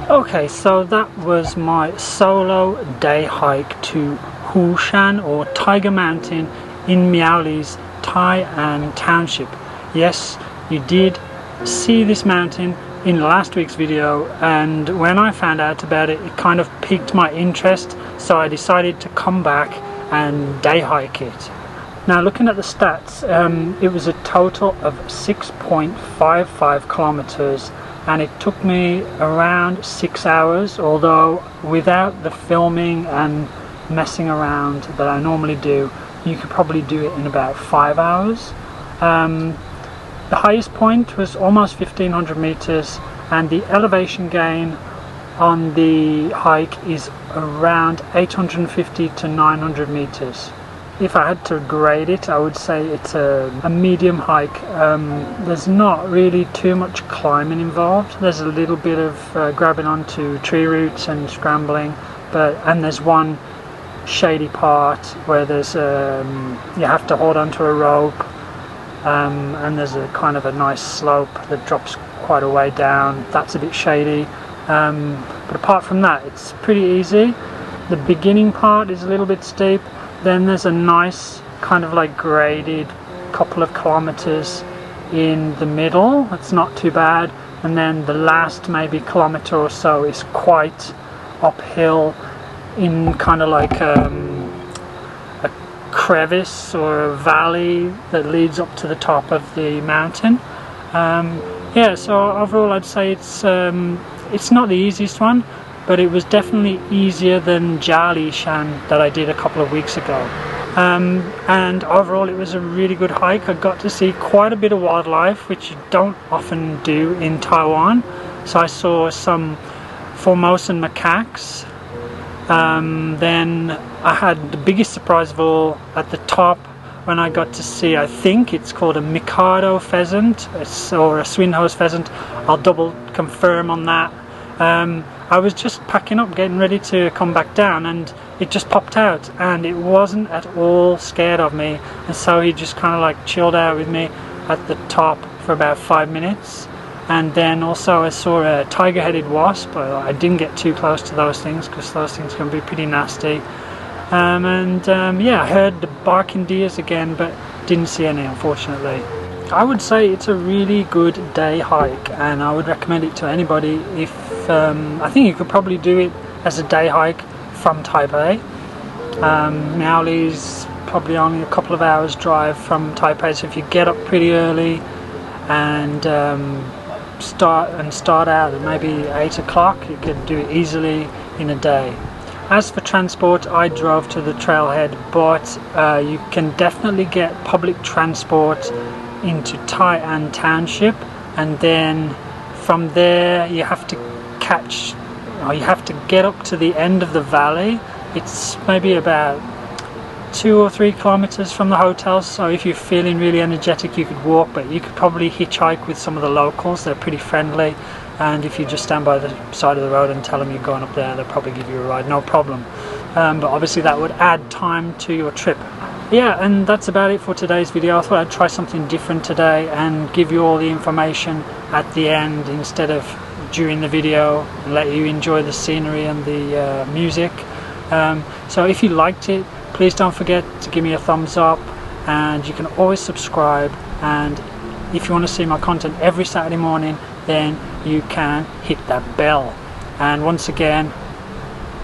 Okay, so that was my solo day hike to Hushan, or Tiger Mountain, in Miaoli's Taiwan Township. Yes, you did see this mountain in last week's video, and when I found out about it, it kind of piqued my interest, so I decided to come back and day hike it. Now, looking at the stats, it was a total of 6.55 kilometers, and it took me around 6 hours, although without the filming and messing around that I normally do, you could probably do it in about 5 hours. The highest point was almost 1500 meters, and the elevation gain on the hike is around 850 to 900 meters. If I had to grade it, I would say it's a medium hike. There's not really too much climbing involved. There's a little bit of grabbing onto tree roots and scrambling, and there's one shady part where there's you have to hold onto a rope, and there's a kind of a nice slope that drops quite a way down. That's a bit shady, but apart from that, it's pretty easy. The beginning part is a little bit steep. Then there's a nice kind of like graded couple of kilometers in the middle. It's not too bad, and then the last maybe kilometer or so is quite uphill in kind of like a crevice or a valley that leads up to the top of the mountain. Yeah, so overall I'd say it's not the easiest one, but it was definitely easier than Hushan that I did a couple of weeks ago. And overall it was a really good hike. I got to see quite a bit of wildlife, which you don't often do in Taiwan. So I saw some Formosan macaques. Then I had the biggest surprise of all at the top when I got to see, I think it's called a Mikado pheasant or a Swinhoe's pheasant. I'll double confirm on that. I was just packing up, getting ready to come back down, and it just popped out, and it wasn't at all scared of me, and so he just kind of like chilled out with me at the top for about 5 minutes. And then also I saw a tiger-headed wasp. I didn't get too close to those things because those things can be pretty nasty. Yeah, I heard the barking deers again, but didn't see any, unfortunately. I would say it's a really good day hike, and I would recommend it to anybody. If I think you could probably do it as a day hike from Taipei. Miaoli's probably only a couple of hours drive from Taipei, so if you get up pretty early and start out at maybe 8 o'clock, you could do it easily in a day. As for transport, I drove to the trailhead, but you can definitely get public transport into Taiwan Township, and then from there you have to get up to the end of the valley. It's maybe about 2 or 3 kilometers from the hotel, so if you're feeling really energetic you could walk, but you could probably hitchhike with some of the locals. They're pretty friendly, and if you just stand by the side of the road and tell them you're going up there, they'll probably give you a ride, no problem. But obviously that would add time to your trip. Yeah, and that's about it for today's video. I thought I'd try something different today and give you all the information at the end instead of during the video, and let you enjoy the scenery and the music. So if you liked it, please don't forget to give me a thumbs up, and you can always subscribe, and if you want to see my content every Saturday morning, then you can hit that bell. And once again,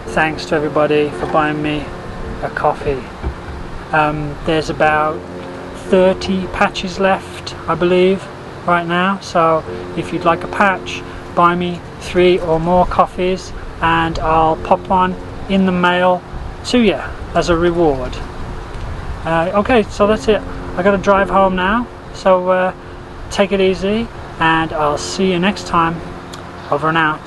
thanks to everybody for buying me a coffee. There's about 30 patches left, I believe, right now, so if you'd like a patch, buy me 3 or more coffees and I'll pop one in the mail to you as a reward. Okay, so that's it. I gotta drive home now, so take it easy, and I'll see you next time. Over and out.